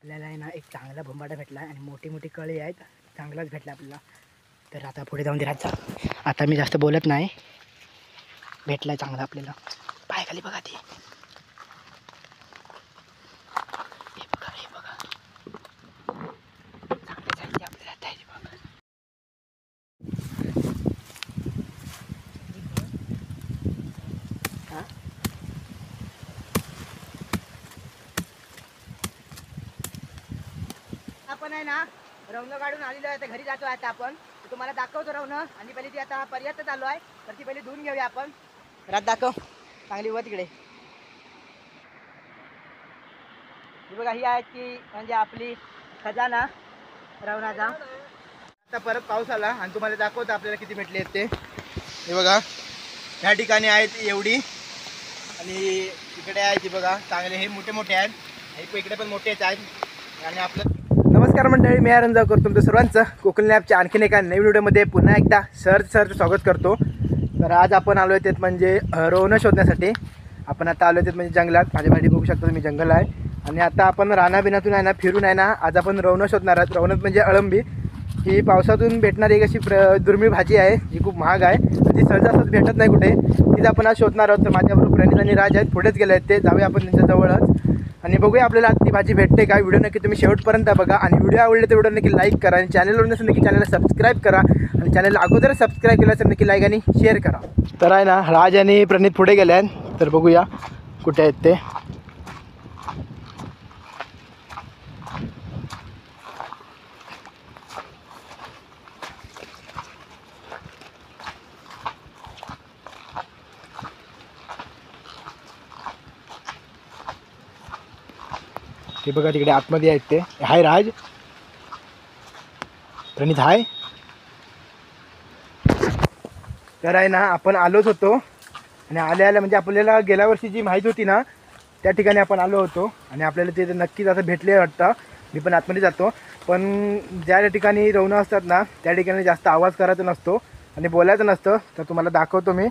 आपल्याला आहे ना एक चांगला भोंबाटा भेटला आणि मोठी मोठी कळी आहेत, चांगलाच भेटला आपल्याला. तर आता पुढे जाऊन राहायचा. आता मी जास्त बोलत नाही, भेटलाय चांगला आपल्याला. पाय खाली बघा ती, हे बघा हे बघा, चांगलं जायचे आपल्याला आता हे बघा. हा आपण आहे ना रवणं काढून आलेलो आहे, घरी जातो आता आपण. तुम्हाला दाखवतो रवणं. आणि पहिली ती आता पर्यंत चालू आहे, तर ती पहिली धुवून घेऊया आपण. रात दाखव चांगली व तिकडे. ही बघा, ही आहे की म्हणजे आपली खजाना रवणाचा. आता परत पाऊस आला आणि तुम्हाला दाखवतो आपल्याला किती भेटले आहेत ते. हे बघा, ह्या ठिकाणी आहेत एवढी, आणि तिकडे आहे ती बघा चांगले, हे मोठे मोठे आहेत, हे इकडे पण मोठेच आहेत. आणि आपलं नमस्कार मंडळी, मी आरंजाव करतो तुमचं सर्वांचं कोकण लॅबच्या आणखीन एका नवीन व्हिडिओमध्ये पुन्हा एकदा सहर्ष स्वागत करतो. तर आज आपण आलो आहेत म्हणजे रवणं शोधण्यासाठी. आपण आता आलो आहेत म्हणजे जंगलात. माझ्या मागे बघू शकता तुम्ही जंगल आहे. आणि आता आपण रानाबिनातून आहे ना फिरून आहे ना आज आपण रवणं शोधणार आहोत. रवणं म्हणजे अळंबी. ही पावसातून भेटणारी एक अशी दुर्मिळ भाजी आहे, जी खूप महाग आहे आणि ती सहजासहज भेटत नाही कुठे. तिथं आपण आज शोधणार आहोत. तर माझ्याबरोबर प्रणित आणि राज आहेत, पुढेच गेले आहेत ते. जाऊया आपण त्यांच्याजवळच आणि बघूया आपल्याला ती भाजी भेटते काय. व्हिडिओ नक्की तुम्ही शेवटपर्यंत बघा आणि व्हिडिओ आवडले तर व्हिडिओ नक्की लाईक करा आणि चॅनलवर नसेल नक्की चॅनलला सबस्क्राईब करा आणि चॅनलला अगोदर सबस्क्राईब केलं तर नक्की लाईक आणि शेअर करा. तर आहे ना राज आणि प्रणित पुढे गेले आहेत, तर बघूया कुठे आहेत ते. ते बघा तिकडे आतमध्ये आहेत ते. हाय राज, प्रणित हाय. तर आहे ना आपण आलोच होतो आणि आल्या म्हणजे आपल्याला गेल्या वर्षी जी माहिती होती ना त्या ठिकाणी आपण आलो होतो आणि आपल्याला ते नक्कीच असं भेटले वाटतं. मी पण आतमध्ये जातो, पण ज्या ठिकाणी रवणं असतात ना त्या ठिकाणी जास्त आवाज करायचा नसतो आणि बोलायचं नसतं. तर तुम्हाला दाखवतो मी,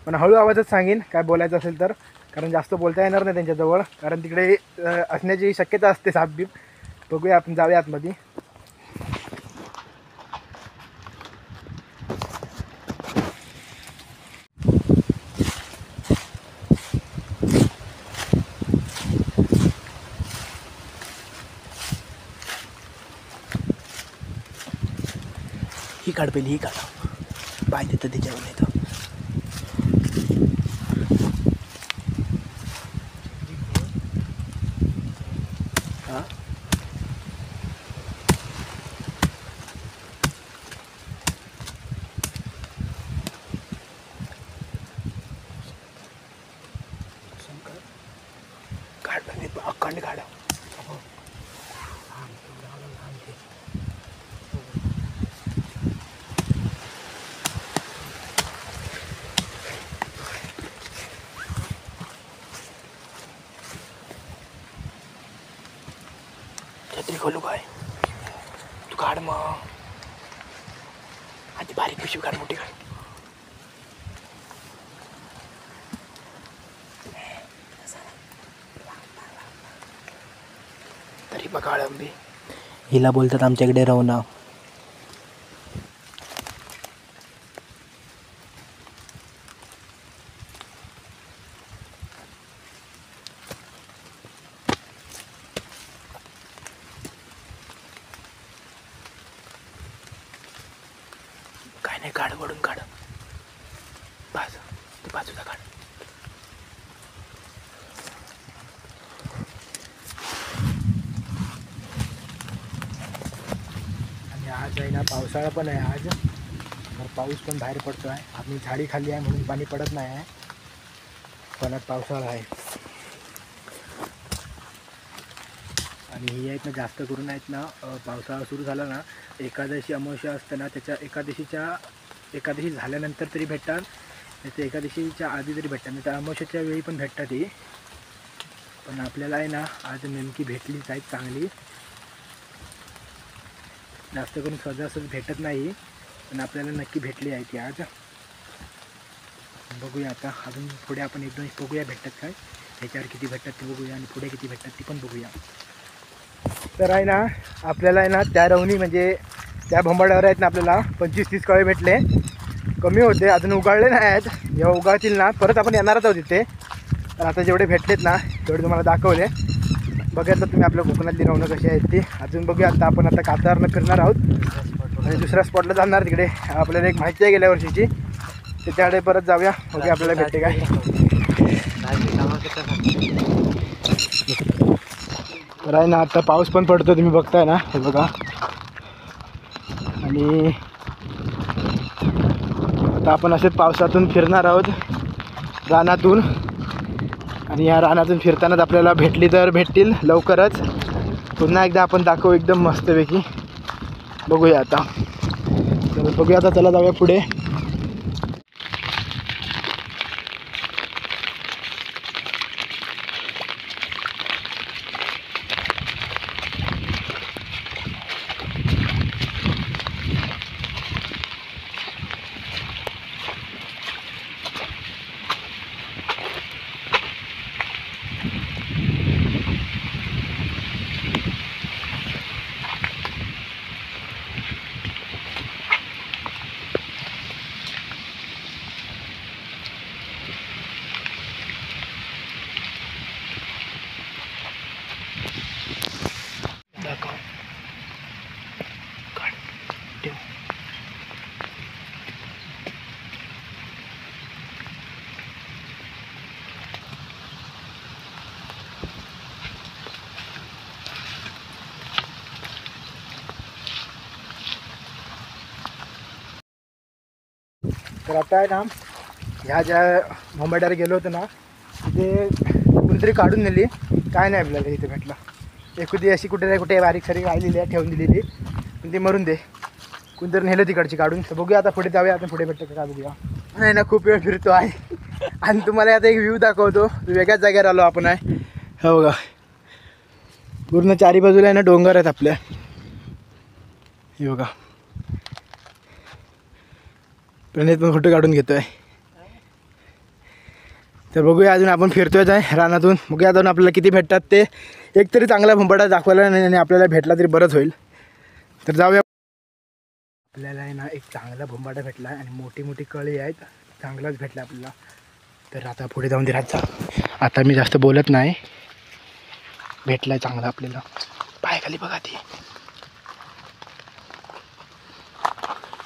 पण हळू आवाजच सांगेन काय बोलायचं असेल तर, कारण जास्त बोलता येणार नाही त्यांच्याजवळ, कारण तिकडे असण्याची शक्यता असते सापबीप. बघूया आपण, जाऊया आतमध्ये. ही काढ पहिली, ही काढ, पाय देतं त्याच्यावर येतं. हां काढ म्हणजे अखंड काढ. छत्री खोलू काय तू? काढ मग आधी बारीक पिशवी काढ, मोठी काढ. तरी बघा अळंबी, हिला बोलतात आमच्याकडे रवणं. काय नाही, काढ वडून काढ, बाजूला काढ. आणि आज आहे ना पावसाळा पण आहे आज, तर पाऊस पण बाहेर पडतो आहे. आम्ही झाडी खाली आहे म्हणून पाणी पडत नाही आहे, पण आज पावसाळा आहे. आणि ही आहेत ना जास्त करून आहेत ना पावसाळा सुरू झाला ना, एकादशी अमावस्या असतं ना त्याच्या एकादशी झाल्यानंतर तरी भेटतात, त्याच्या एकादशीच्या आधी तरी भेटतात, नाही तर अमावस्याच्या वेळी पण भेटतात ही. पण आपल्याला आहे ना आज नेमकी भेटलीच आहेत चांगली. जास्त करून सहजासहज भेटत नाही, पण आपल्याला नक्की भेटली आहे ती आज. बघूया आता अजून पुढे आपण एकदम बघूया भेटतात काय, ह्याच्यावर किती भेटतात ते बघूया आणि पुढे किती भेटतात ती पण बघूया. तर आहे ना आपल्याला आहे ना त्या रवणी म्हणजे त्या भंबाड्यावर आहेत ना आपल्याला 25-30 कळे भेटले. कमी होते, अजून उगाळले नाही आहेत. जेव्हा उगाळतील ना परत आपण येणारच आहोत तिथे. तर आता जेवढे भेटलेत ना तेवढे तुम्हाला दाखवले. बघितलं तुम्ही आपल्या कोकणातली रवणं कशी आहेत ती. अजून बघूया. आता आपण आता कातारनं फिरणार आहोत आणि दुसऱ्या स्पॉटला जाणार. तिकडे आपल्याला एक माहिती आहे गेल्या वर्षीची, त्याच्याकडे परत जाऊया. बघूया आपल्याला भेटते काय. तर आहे ना आता पाऊस पण पडतो, तुम्ही बघताय ना, हे बघा. आणि आता आपण असेच पावसातून फिरणार आहोत रानातून. आणि या रानातून फिरतानाच आपल्याला भेटली तर भेटतील लवकरच. पुन्हा एकदा आपण दाखवू एकदम मस्तपैकी. बघूया आता. तर बघूया आता, चला जाऊया पुढे. तर आता आहे ना ह्या ज्या भंबाड्यावर गेलो होतो ना तिथे कुणीतरी काढून नेली. काय नाही आपल्याला इथे भेटलं. एखादी अशी कुठे नाही कुठे बारीक सारीक राहिलेली आहे, ठेवून दिलेली, पण ती मरून दे. कुणीतरी नेलं तिकडची काढून. तर बघूया आता पुढे जाऊया. आता पुढे भेटतं का काय बघूया. नाही ना खूप वेळ फिरतो आहे आणि तुम्हाला आता एक व्ह्यू दाखवतो. वेगळ्याच जागेवर आलो आपण आहे. हो बघा, पूर्ण चारी बाजूला आहे ना डोंगर आहेत आपल्या. हे बघा, प्रणित पण फोटो काढून घेतोय. तर बघूया, अजून आपण फिरतोयच आहे रानातून. बघूया अजून आपल्याला किती भेटतात ते. एक तरी चांगला भंबाडा दाखवायला नाही आणि आपल्याला भेटला तरी बरंच होईल. तर जाऊया. आपल्याला आहे ना एक चांगला भंबाडा भेटला आणि मोठी मोठी कळी आहेत. चांगलाच भेटला आपल्याला. तर आता पुढे जाऊन दिरात जा. आता मी जास्त बोलत नाही. भेटलाय चांगला आपल्याला. पाय खाली बघा ती.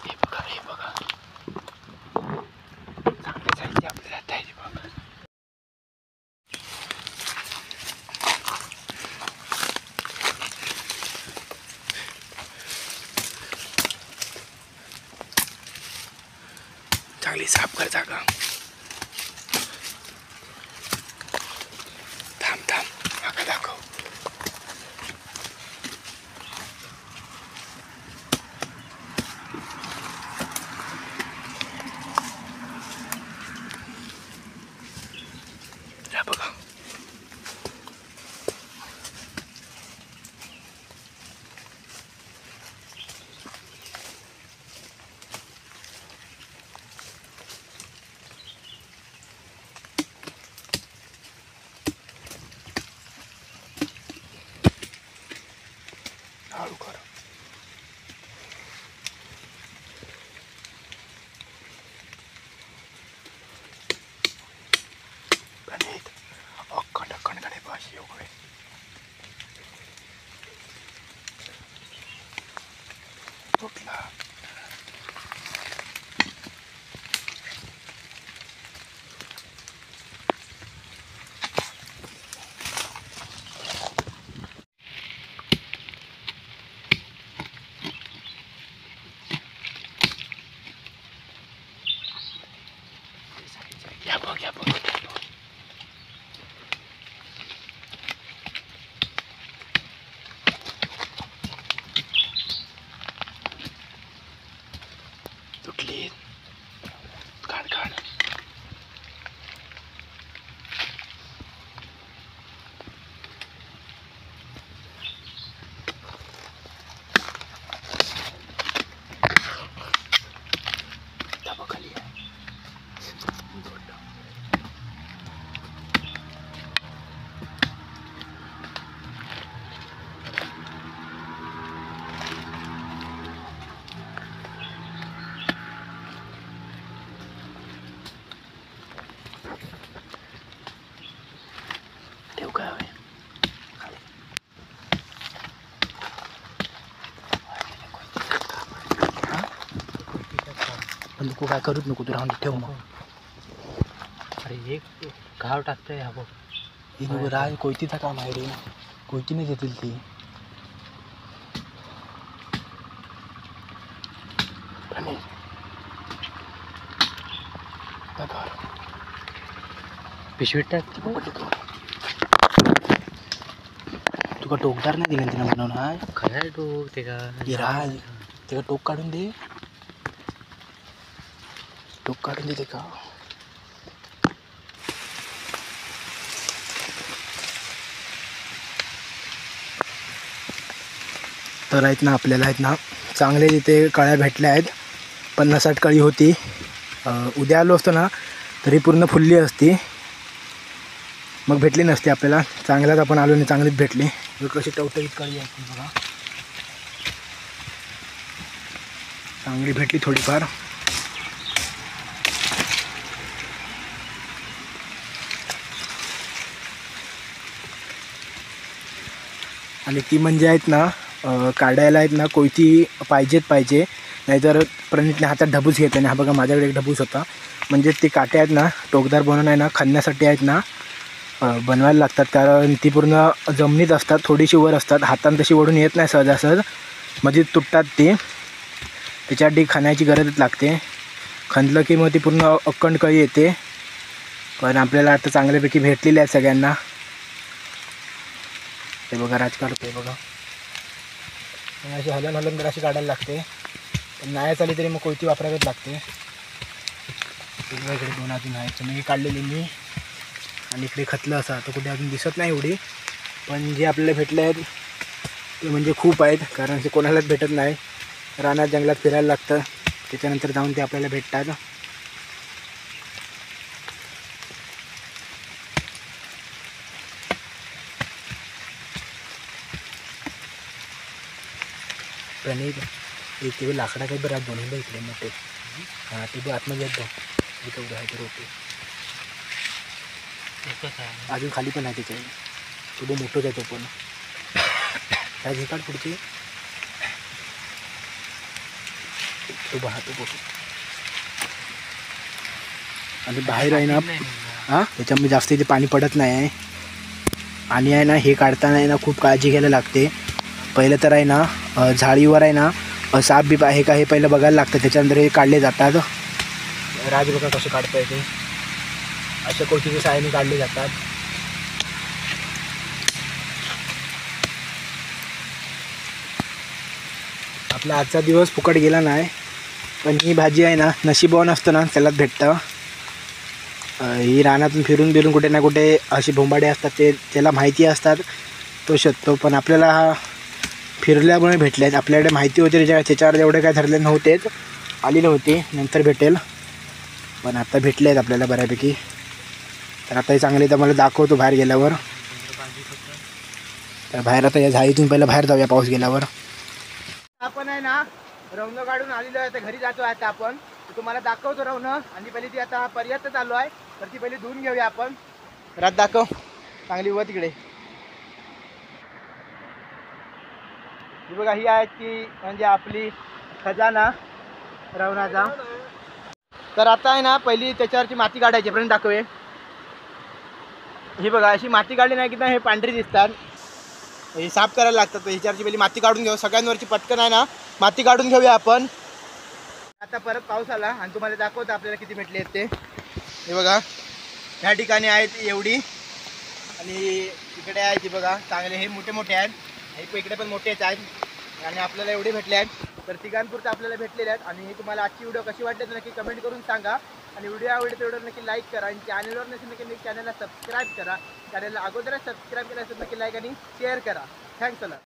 हे बघा, हे बघा, चांगले जायचे आपल्याला. आता हे बघा. चांगली साफ कर जागा. थांब थांब, आका दाखव. बघा, हळू कर. अक्कड कडे पाशी येऊ गए. तुटला. पण तू काय करूच नको, तू राहून ठेव मग. अरे एक घाव टाकतंय हा बघ. ही नको राह, कोयतीचा काम आहे रे, कोयतीने येतील ती. पिशवीत टाक. तुका टोकदार नाही दिलं तिने म्हणून. हा काय टोक ते का राज ते टोक काढून दे, टोक काढून दे ते का. तर आहेत ना आपल्याला आहेत ना चांगले तिथे कळ्या भेटल्या आहेत. 50-60 कळी होती. उद्या आलो असतो ना तरी पूर्ण फुलली असती, मग भेटली नसती आपल्याला. चांगल्याच आपण आलो नाही, चांगलीच भेटली. कशी टवटवीत कळी आहे बघा, चांगली भेटली थोडीफार. आणि ती म्हणजे आहेत ना काढायला आहेत ना कोयती पाहिजे, नाहीतर प्रणितने हातात ढबूस घेतला. आणि हा बघा माझ्याकडे एक ढबूस होता. म्हणजे ती काटे आहेत ना टोकदार बनवून आहे ना खणण्यासाठी आहेत ना बनवायला लागतात, कारण ती पूर्ण जमिनीत असतात, थोडीशी वर असतात, हातानं तशी ओढून येत नाही सहजासहज, म्हणजे तुटतात ती. त्याच्यासाठी खणायची गरजच लागते. खणलं की मग ती पूर्ण अखंड कळी येते. पण आपल्याला आता चांगल्यापैकी भेटलेली आहे सगळ्यांना. ते बघा राज काढते बघा, अशी हलन तर अशी काढायला लागते. पण नाही चाली तरी मग कोयती वापरावीच लागते. इकडे 2 अजून आहेत, मी काढलेली मी. आणि इकडे खतलं असं तर कुठे अजून दिसत नाही एवढी, पण जे आपल्याला भेटले आहेत ते म्हणजे खूप आहेत, कारण ते कोणालाच भेटत नाही. रानात जंगलात फिरायला लागतं, त्याच्यानंतर जाऊन ते आपल्याला भेटतात. प्रणित एक ते लाकडा काही बरं बनवलं इकडे मोठे. हां ते बघ आतमध्ये येत बघ, तेवढं आहे ते रोटे. अजून खाली पण आहे त्याच्या, तो बघ मोठंच आहे तो पण. काय झेकाड पुढचे तो पाहतो बघ. आणि बाहेर आहे ना हां त्याच्यामध्ये जास्त इथे पाणी पडत नाही आहे. आणि आहे ना हे काढताना आहे ना खूप काळजी घ्यायला लागते. पहिलं तर आहे ना झाडीवर आहे ना साप बीप आहे का हे पहिलं बघायला लागतं, त्याच्यानंतर हे काढले जातात. राज बघा कसं काढताय ते, अशा कोयतीच्या सहाय्याने काढले जातात. आपला आजचा दिवस फुकट गेला नाही, पण ही भाजी आहे ना नशीबवान असतं ना त्यालाच भेटतं. ही रानातून फिरून बिरून कुठे ना कुठे अशी बोंबाडे असतात, ते त्याला माहिती असतात, तो शोधतो. पण आपल्याला हा फिरल्यामुळे भेटले आहेत. आपल्याकडे माहिती होती त्याच्यावर एवढे काय ठरले नव्हतेच, आली नव्हती, नंतर भेटेल. पण आता भेटले आहेत आपल्याला बऱ्यापैकी. तर आता हे चांगले तर मला दाखवतो बाहेर गेल्यावर. तर बाहेर आता या झाडीतून पहिलं बाहेर जाऊया पाऊस गेल्यावर. आपण आहे ना रवणं काढून आलेलो आहे, तर घरी जातो आता आपण. तुम्हाला दाखवतो रवणं. आणि पहिली ती आता पर्यंत चालू आहे, तर ती पहिली धुवून घेऊया आपण. रात दाखव चांगली व तिकडे. ही बघा ही आहे ती म्हणजे आपली खजाना रवणाचा. तर आता आहे ना पहिली त्याच्यावरची माती काढायची, पर्यंत दाखवे. ही बघा अशी माती काढली नाही की ना हे पांढरी दिसतात, हे साफ करायला लागतात. ह्याच्यावरची पहिली माती काढून घेऊ, सगळ्यांवरची पटकन आहे ना माती काढून घेऊया आपण. आता परत पाऊस आला आणि तुम्हाला दाखवतो आपल्याला किती भेटले आहेत ते. हे बघा ह्या ठिकाणी आहेत एवढी, आणि इकडे आहे ती बघा चांगले, हे मोठे मोठे आहेत, हे इकडे पण मोठेच आहेत. आणि आपल्याला एवढे भेटले आहेत, तर तिघांपुरते आपल्याला भेटलेले आहेत. आणि तुम्हाला आजची व्हिडिओ कशी वाटली तर नक्की कमेंट करून सांगा. आणि व्हिडिओ आवडते तर नक्की लाईक करा, आणि चॅनलवर नसेल नक्की चॅनलला सबस्क्राईब करा. चॅनलला अगोदरच सबस्क्राईब केलं असेल नक्की लाईक आणि शेअर करा. Thanks a lot.